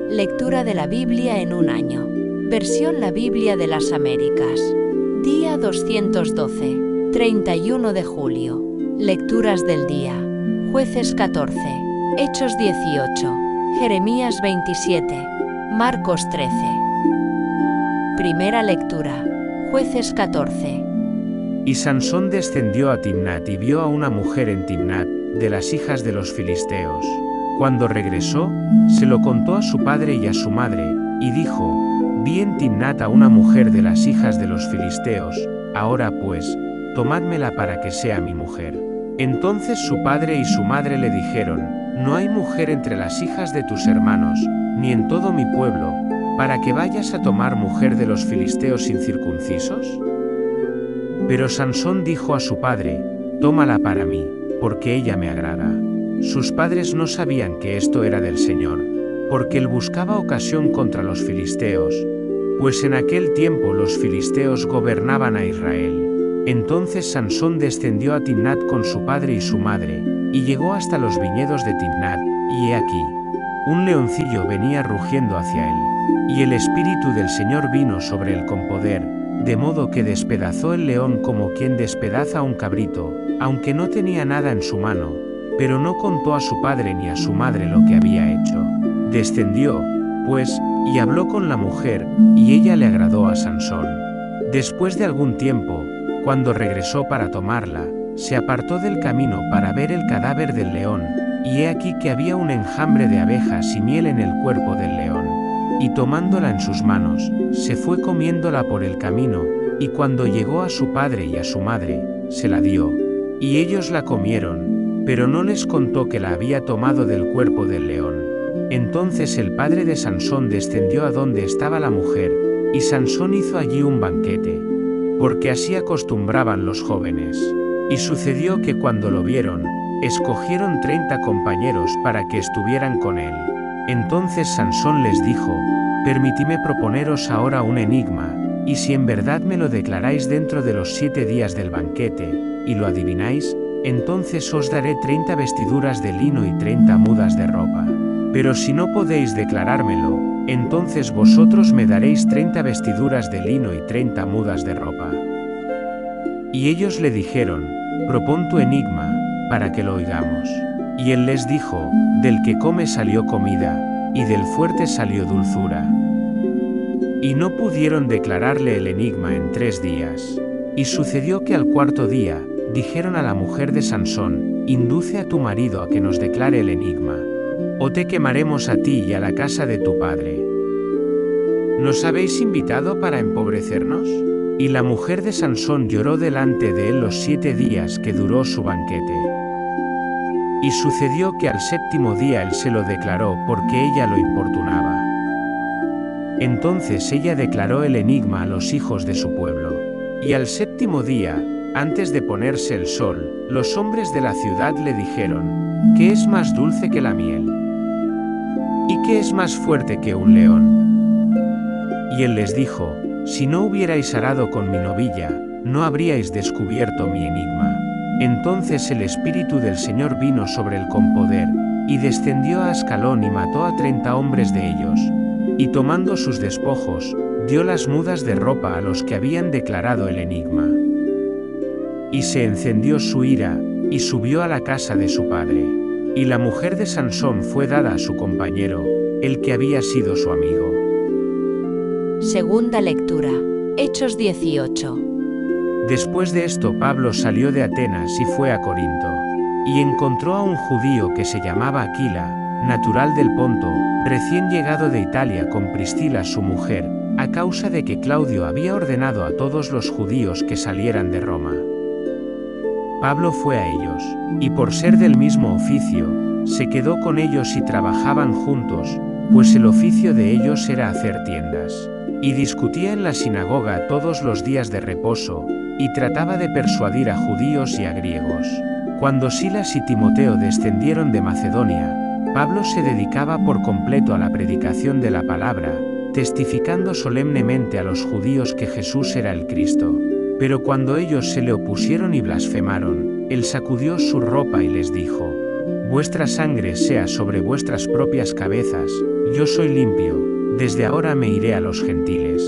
Lectura de la Biblia en un año. Versión La Biblia de las Américas. Día 212. 31 de julio. Lecturas del día. Jueces 14. Hechos 18. Jeremías 27. Marcos 13. Primera lectura. Jueces 14. Y Sansón descendió a Timnat y vio a una mujer en Timnat, de las hijas de los filisteos. Cuando regresó, se lo contó a su padre y a su madre, y dijo: vi en Timnat a una mujer de las hijas de los filisteos, ahora pues, tomádmela para que sea mi mujer. Entonces su padre y su madre le dijeron: no hay mujer entre las hijas de tus hermanos, ni en todo mi pueblo, para que vayas a tomar mujer de los filisteos incircuncisos. Pero Sansón dijo a su padre: tómala para mí, porque ella me agrada. Sus padres no sabían que esto era del Señor, porque él buscaba ocasión contra los filisteos, pues en aquel tiempo los filisteos gobernaban a Israel. Entonces Sansón descendió a Timnat con su padre y su madre, y llegó hasta los viñedos de Timnat, y he aquí, un leoncillo venía rugiendo hacia él, y el Espíritu del Señor vino sobre él con poder, de modo que despedazó el león como quien despedaza un cabrito, aunque no tenía nada en su mano, pero no contó a su padre ni a su madre lo que había hecho. Descendió, pues, y habló con la mujer, y ella le agradó a Sansón. Después de algún tiempo, cuando regresó para tomarla, se apartó del camino para ver el cadáver del león, y he aquí que había un enjambre de abejas y miel en el cuerpo del león. Y tomándola en sus manos, se fue comiéndola por el camino, y cuando llegó a su padre y a su madre, se la dio, y ellos la comieron, pero no les contó que la había tomado del cuerpo del león. Entonces el padre de Sansón descendió a donde estaba la mujer, y Sansón hizo allí un banquete, porque así acostumbraban los jóvenes. Y sucedió que cuando lo vieron, escogieron 30 compañeros para que estuvieran con él. Entonces Sansón les dijo: permitidme proponeros ahora un enigma, y si en verdad me lo declaráis dentro de los 7 días del banquete, y lo adivináis, entonces os daré 30 vestiduras de lino y 30 mudas de ropa. Pero si no podéis declarármelo, entonces vosotros me daréis 30 vestiduras de lino y 30 mudas de ropa. Y ellos le dijeron: propón tu enigma, para que lo oigamos. Y él les dijo: del que come salió comida, y del fuerte salió dulzura. Y no pudieron declararle el enigma en 3 días. Y sucedió que al 4.º día, dijeron a la mujer de Sansón: induce a tu marido a que nos declare el enigma, o te quemaremos a ti y a la casa de tu padre. ¿Nos habéis invitado para empobrecernos? Y la mujer de Sansón lloró delante de él los 7 días que duró su banquete. Y sucedió que al 7.º día él se lo declaró porque ella lo importunaba. Entonces ella declaró el enigma a los hijos de su pueblo. Y al 7.º día, antes de ponerse el sol, los hombres de la ciudad le dijeron: ¿qué es más dulce que la miel? ¿Y qué es más fuerte que un león? Y él les dijo: si no hubierais arado con mi novilla, no habríais descubierto mi enigma. Entonces el Espíritu del Señor vino sobre él con poder, y descendió a Ascalón y mató a 30 hombres de ellos. Y tomando sus despojos, dio las mudas de ropa a los que habían declarado el enigma. Y se encendió su ira, y subió a la casa de su padre. Y la mujer de Sansón fue dada a su compañero, el que había sido su amigo. Segunda lectura. Hechos 18. Después de esto Pablo salió de Atenas y fue a Corinto, y encontró a un judío que se llamaba Aquila, natural del Ponto, recién llegado de Italia con Priscila su mujer, a causa de que Claudio había ordenado a todos los judíos que salieran de Roma. Pablo fue a ellos, y por ser del mismo oficio, se quedó con ellos y trabajaban juntos, pues el oficio de ellos era hacer tiendas. Y discutía en la sinagoga todos los días de reposo, y trataba de persuadir a judíos y a griegos. Cuando Silas y Timoteo descendieron de Macedonia, Pablo se dedicaba por completo a la predicación de la palabra, testificando solemnemente a los judíos que Jesús era el Cristo. Pero cuando ellos se le opusieron y blasfemaron, él sacudió su ropa y les dijo: vuestra sangre sea sobre vuestras propias cabezas, yo soy limpio, desde ahora me iré a los gentiles.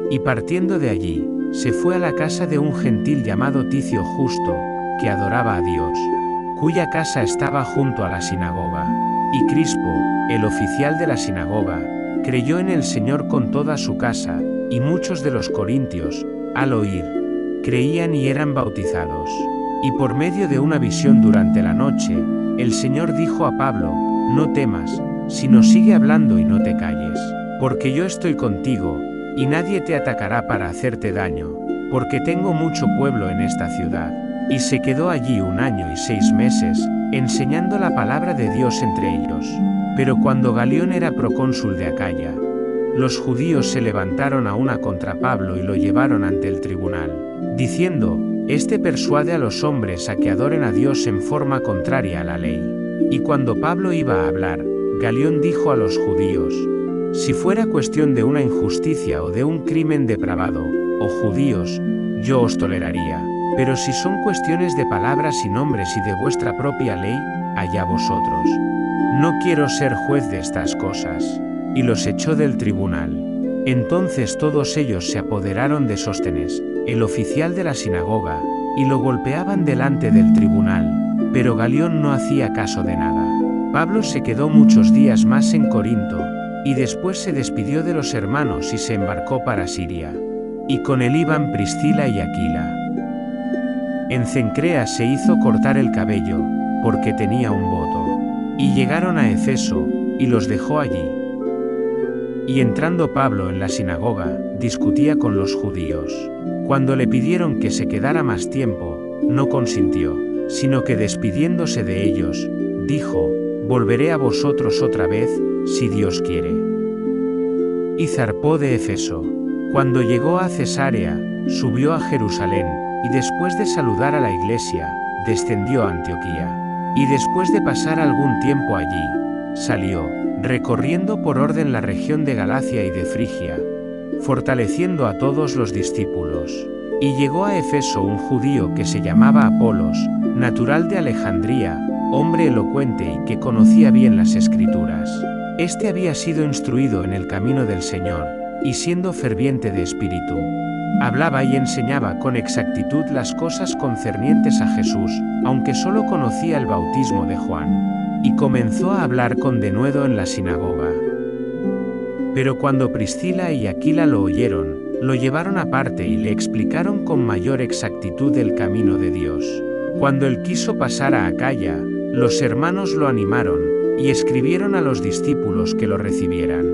Y partiendo de allí, se fue a la casa de un gentil llamado Ticio Justo, que adoraba a Dios, cuya casa estaba junto a la sinagoga. Y Crispo, el oficial de la sinagoga, creyó en el Señor con toda su casa, y muchos de los corintios, al oír, creían y eran bautizados. Y por medio de una visión durante la noche, el Señor dijo a Pablo, no temas, sino sigue hablando y no te calles, porque yo estoy contigo, y nadie te atacará para hacerte daño, porque tengo mucho pueblo en esta ciudad. Y se quedó allí 1 año y 6 meses, enseñando la palabra de Dios entre ellos. Pero cuando Galión era procónsul de Acaya, los judíos se levantaron a una contra Pablo y lo llevaron ante el tribunal, diciendo, este persuade a los hombres a que adoren a Dios en forma contraria a la ley. Y cuando Pablo iba a hablar, Galión dijo a los judíos, si fuera cuestión de una injusticia o de un crimen depravado, oh judíos, yo os toleraría. Pero si son cuestiones de palabras y nombres y de vuestra propia ley, allá vosotros. No quiero ser juez de estas cosas. Y los echó del tribunal. Entonces todos ellos se apoderaron de Sóstenes, el oficial de la sinagoga, y lo golpeaban delante del tribunal, pero Galión no hacía caso de nada. Pablo se quedó muchos días más en Corinto, y después se despidió de los hermanos y se embarcó para Siria. Y con él iban Priscila y Aquila. En Cencrea se hizo cortar el cabello, porque tenía un voto. Y llegaron a Efeso, y los dejó allí. Y entrando Pablo en la sinagoga, discutía con los judíos. Cuando le pidieron que se quedara más tiempo, no consintió, sino que despidiéndose de ellos, dijo, volveré a vosotros otra vez, si Dios quiere. Y zarpó de Efeso. Cuando llegó a Cesarea, subió a Jerusalén, y después de saludar a la iglesia, descendió a Antioquía. Y después de pasar algún tiempo allí, salió, recorriendo por orden la región de Galacia y de Frigia, fortaleciendo a todos los discípulos. Y llegó a Efeso un judío que se llamaba Apolos, natural de Alejandría, hombre elocuente y que conocía bien las Escrituras. Este había sido instruido en el camino del Señor, y siendo ferviente de espíritu, hablaba y enseñaba con exactitud las cosas concernientes a Jesús, aunque solo conocía el bautismo de Juan. Y comenzó a hablar con denuedo en la sinagoga. Pero cuando Priscila y Aquila lo oyeron, lo llevaron aparte y le explicaron con mayor exactitud el camino de Dios. Cuando él quiso pasar a Acaya, los hermanos lo animaron, y escribieron a los discípulos que lo recibieran.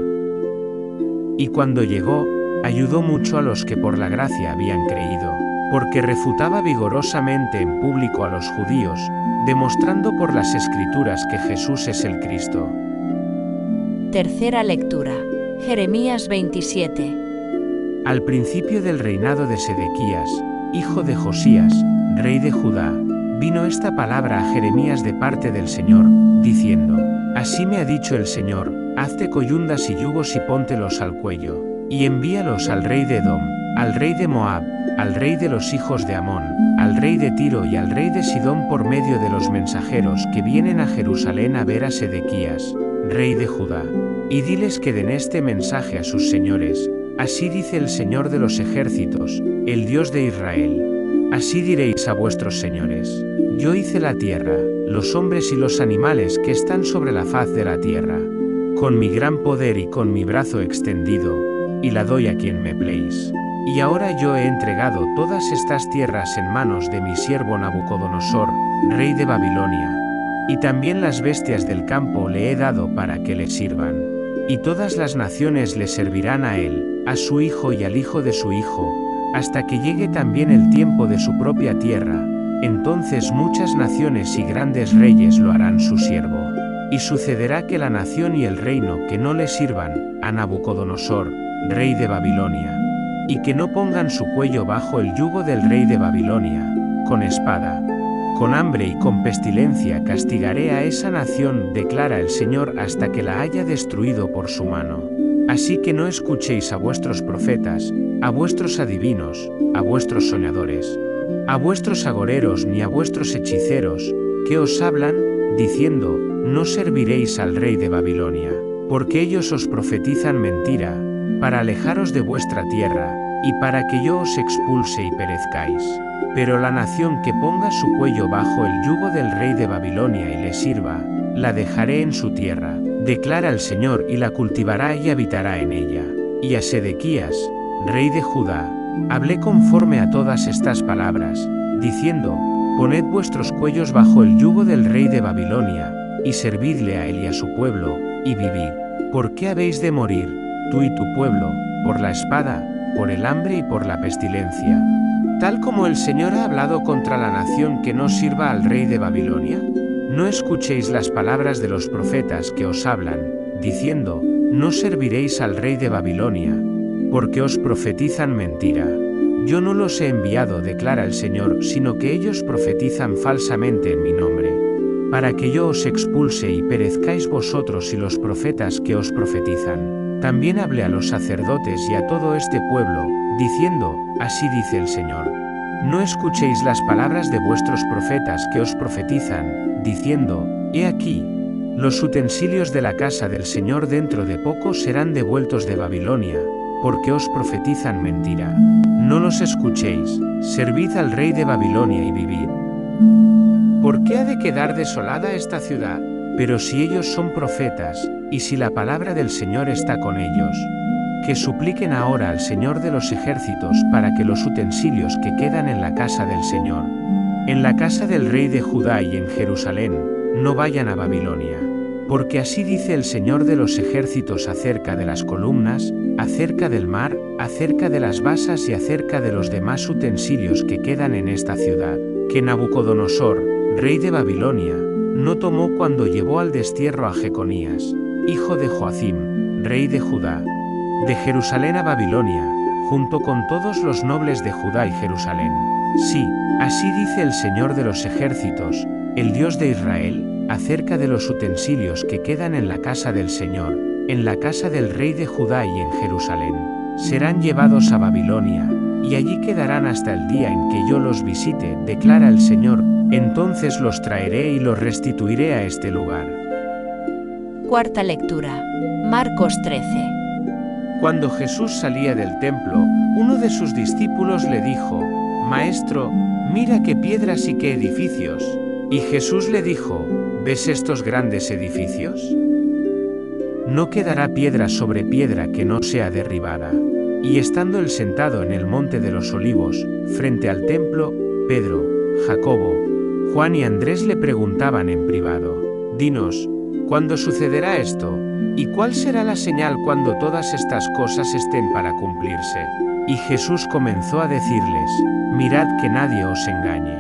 Y cuando llegó, ayudó mucho a los que por la gracia habían creído, porque refutaba vigorosamente en público a los judíos, demostrando por las Escrituras que Jesús es el Cristo. Tercera lectura. Jeremías 27. Al principio del reinado de Sedequías, hijo de Josías, rey de Judá, vino esta palabra a Jeremías de parte del Señor, diciendo, así me ha dicho el Señor, hazte coyundas y yugos y póntelos al cuello, y envíalos al rey de Edom, al rey de Moab, al rey de los hijos de Amón, al rey de Tiro y al rey de Sidón por medio de los mensajeros que vienen a Jerusalén a ver a Sedequías, rey de Judá. Y diles que den este mensaje a sus señores, así dice el Señor de los ejércitos, el Dios de Israel. Así diréis a vuestros señores, yo hice la tierra, los hombres y los animales que están sobre la faz de la tierra, con mi gran poder y con mi brazo extendido, y la doy a quien me pléis. Y ahora yo he entregado todas estas tierras en manos de mi siervo Nabucodonosor, rey de Babilonia. Y también las bestias del campo le he dado para que le sirvan. Y todas las naciones le servirán a él, a su hijo y al hijo de su hijo, hasta que llegue también el tiempo de su propia tierra. Entonces muchas naciones y grandes reyes lo harán su siervo. Y sucederá que la nación y el reino que no le sirvan a Nabucodonosor, rey de Babilonia, y que no pongan su cuello bajo el yugo del rey de Babilonia, con espada, con hambre y con pestilencia castigaré a esa nación, declara el Señor, hasta que la haya destruido por su mano. Así que no escuchéis a vuestros profetas, a vuestros adivinos, a vuestros soñadores, a vuestros agoreros ni a vuestros hechiceros, que os hablan, diciendo, no serviréis al rey de Babilonia, porque ellos os profetizan mentira, para alejaros de vuestra tierra, y para que yo os expulse y perezcáis. Pero la nación que ponga su cuello bajo el yugo del rey de Babilonia y le sirva, la dejaré en su tierra, declara el Señor, y la cultivará y habitará en ella. Y a Sedequías, rey de Judá, hablé conforme a todas estas palabras, diciendo: poned vuestros cuellos bajo el yugo del rey de Babilonia, y servidle a él y a su pueblo, y vivid. ¿Por qué habéis de morir, tú y tu pueblo, por la espada, por el hambre y por la pestilencia? Tal como el Señor ha hablado contra la nación que no sirva al rey de Babilonia. No escuchéis las palabras de los profetas que os hablan, diciendo: no serviréis al rey de Babilonia, porque os profetizan mentira. Yo no los he enviado, declara el Señor, sino que ellos profetizan falsamente en mi nombre, para que yo os expulse y perezcáis vosotros y los profetas que os profetizan. También hablé a los sacerdotes y a todo este pueblo, diciendo: así dice el Señor. No escuchéis las palabras de vuestros profetas que os profetizan, diciendo: he aquí, los utensilios de la casa del Señor dentro de poco serán devueltos de Babilonia, porque os profetizan mentira. No los escuchéis, servid al rey de Babilonia y vivid. ¿Por qué ha de quedar desolada esta ciudad? Pero si ellos son profetas, y si la palabra del Señor está con ellos, que supliquen ahora al Señor de los ejércitos para que los utensilios que quedan en la casa del Señor, en la casa del rey de Judá y en Jerusalén, no vayan a Babilonia. Porque así dice el Señor de los ejércitos acerca de las columnas, acerca del mar, acerca de las basas y acerca de los demás utensilios que quedan en esta ciudad, que Nabucodonosor, rey de Babilonia, no tomó cuando llevó al destierro a Jeconías, hijo de Joacim, rey de Judá, de Jerusalén a Babilonia, junto con todos los nobles de Judá y Jerusalén. Sí, así dice el Señor de los ejércitos, el Dios de Israel, acerca de los utensilios que quedan en la casa del Señor, en la casa del rey de Judá y en Jerusalén. Serán llevados a Babilonia, y allí quedarán hasta el día en que yo los visite, declara el Señor. Entonces los traeré y los restituiré a este lugar. Cuarta lectura. Marcos 13. Cuando Jesús salía del templo, uno de sus discípulos le dijo: Maestro, mira qué piedras y qué edificios. Y Jesús le dijo: ¿ves estos grandes edificios? No quedará piedra sobre piedra que no sea derribada. Y estando él sentado en el monte de los Olivos, frente al templo, Pedro, Jacobo, Juan y Andrés le preguntaban en privado: Dinos, ¿cuándo sucederá esto? ¿Y cuál será la señal cuando todas estas cosas estén para cumplirse? Y Jesús comenzó a decirles: Mirad que nadie os engañe.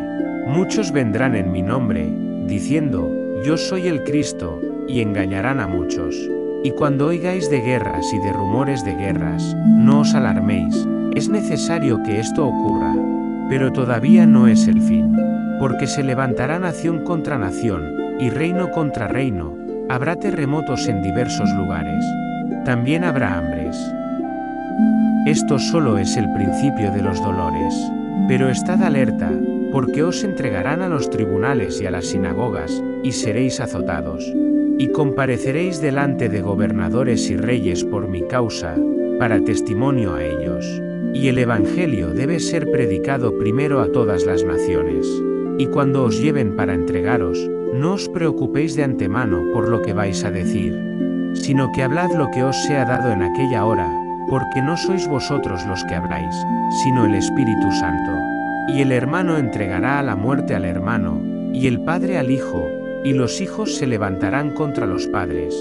Muchos vendrán en mi nombre, diciendo: Yo soy el Cristo, y engañarán a muchos. Y cuando oigáis de guerras y de rumores de guerras, no os alarméis, es necesario que esto ocurra. Pero todavía no es el fin. Porque se levantará nación contra nación, y reino contra reino, habrá terremotos en diversos lugares. También habrá hambres. Esto solo es el principio de los dolores. Pero estad alerta, porque os entregarán a los tribunales y a las sinagogas, y seréis azotados. Y compareceréis delante de gobernadores y reyes por mi causa, para testimonio a ellos. Y el Evangelio debe ser predicado primero a todas las naciones. Y cuando os lleven para entregaros, no os preocupéis de antemano por lo que vais a decir, sino que hablad lo que os sea dado en aquella hora, porque no sois vosotros los que habláis, sino el Espíritu Santo. Y el hermano entregará a la muerte al hermano, y el padre al hijo, y los hijos se levantarán contra los padres,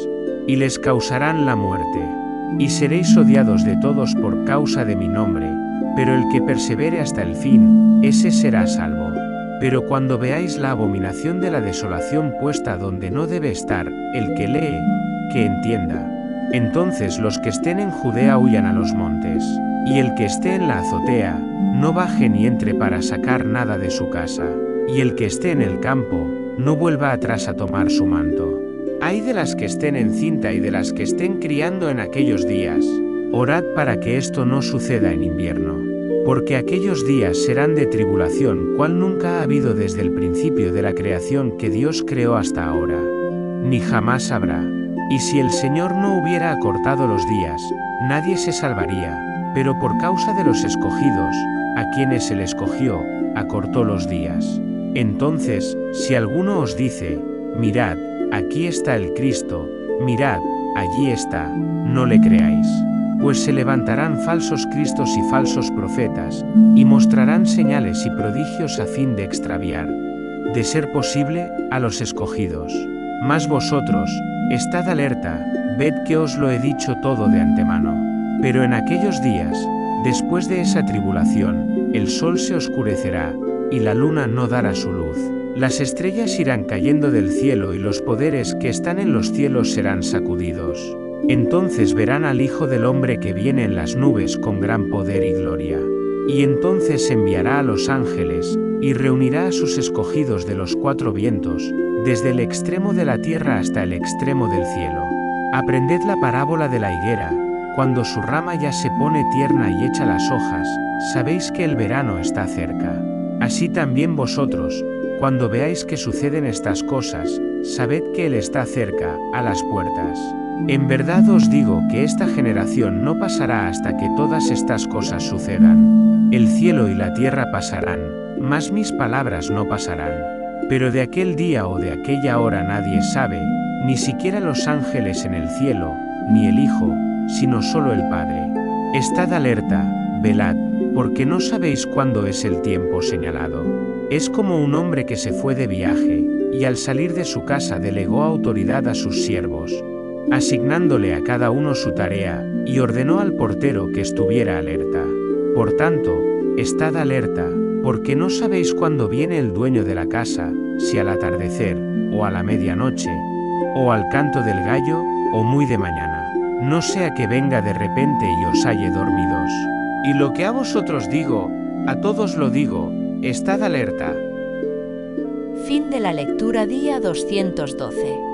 y les causarán la muerte. Y seréis odiados de todos por causa de mi nombre, pero el que persevere hasta el fin, ese será salvo. Pero cuando veáis la abominación de la desolación puesta donde no debe estar, el que lee, que entienda. Entonces los que estén en Judea huyan a los montes, y el que esté en la azotea, no baje ni entre para sacar nada de su casa, y el que esté en el campo, no vuelva atrás a tomar su manto. Ay de las que estén encinta y de las que estén criando en aquellos días. Orad para que esto no suceda en invierno. Porque aquellos días serán de tribulación, cual nunca ha habido desde el principio de la creación que Dios creó hasta ahora. Ni jamás habrá. Y si el Señor no hubiera acortado los días, nadie se salvaría, pero por causa de los escogidos, a quienes Él escogió, acortó los días. Entonces, si alguno os dice, mirad, aquí está el Cristo, mirad, allí está, no le creáis. Pues se levantarán falsos cristos y falsos profetas, y mostrarán señales y prodigios a fin de extraviar, de ser posible, a los escogidos. Mas vosotros, estad alerta, ved que os lo he dicho todo de antemano. Pero en aquellos días, después de esa tribulación, el sol se oscurecerá, y la luna no dará su luz. Las estrellas irán cayendo del cielo y los poderes que están en los cielos serán sacudidos. Entonces verán al Hijo del Hombre que viene en las nubes con gran poder y gloria. Y entonces enviará a los ángeles, y reunirá a sus escogidos de los cuatro vientos, desde el extremo de la tierra hasta el extremo del cielo. Aprended la parábola de la higuera. Cuando su rama ya se pone tierna y echa las hojas, sabéis que el verano está cerca. Así también vosotros, cuando veáis que suceden estas cosas, sabed que Él está cerca, a las puertas. En verdad os digo que esta generación no pasará hasta que todas estas cosas sucedan. El cielo y la tierra pasarán, mas mis palabras no pasarán. Pero de aquel día o de aquella hora nadie sabe, ni siquiera los ángeles en el cielo, ni el Hijo, sino solo el Padre. Estad alerta, velad, porque no sabéis cuándo es el tiempo señalado. Es como un hombre que se fue de viaje, y al salir de su casa delegó autoridad a sus siervos, asignándole a cada uno su tarea, y ordenó al portero que estuviera alerta. Por tanto, estad alerta, porque no sabéis cuándo viene el dueño de la casa, si al atardecer, o a la medianoche, o al canto del gallo, o muy de mañana. No sea que venga de repente y os halle dormidos. Y lo que a vosotros digo, a todos lo digo, estad alerta. Fin de la lectura día 212.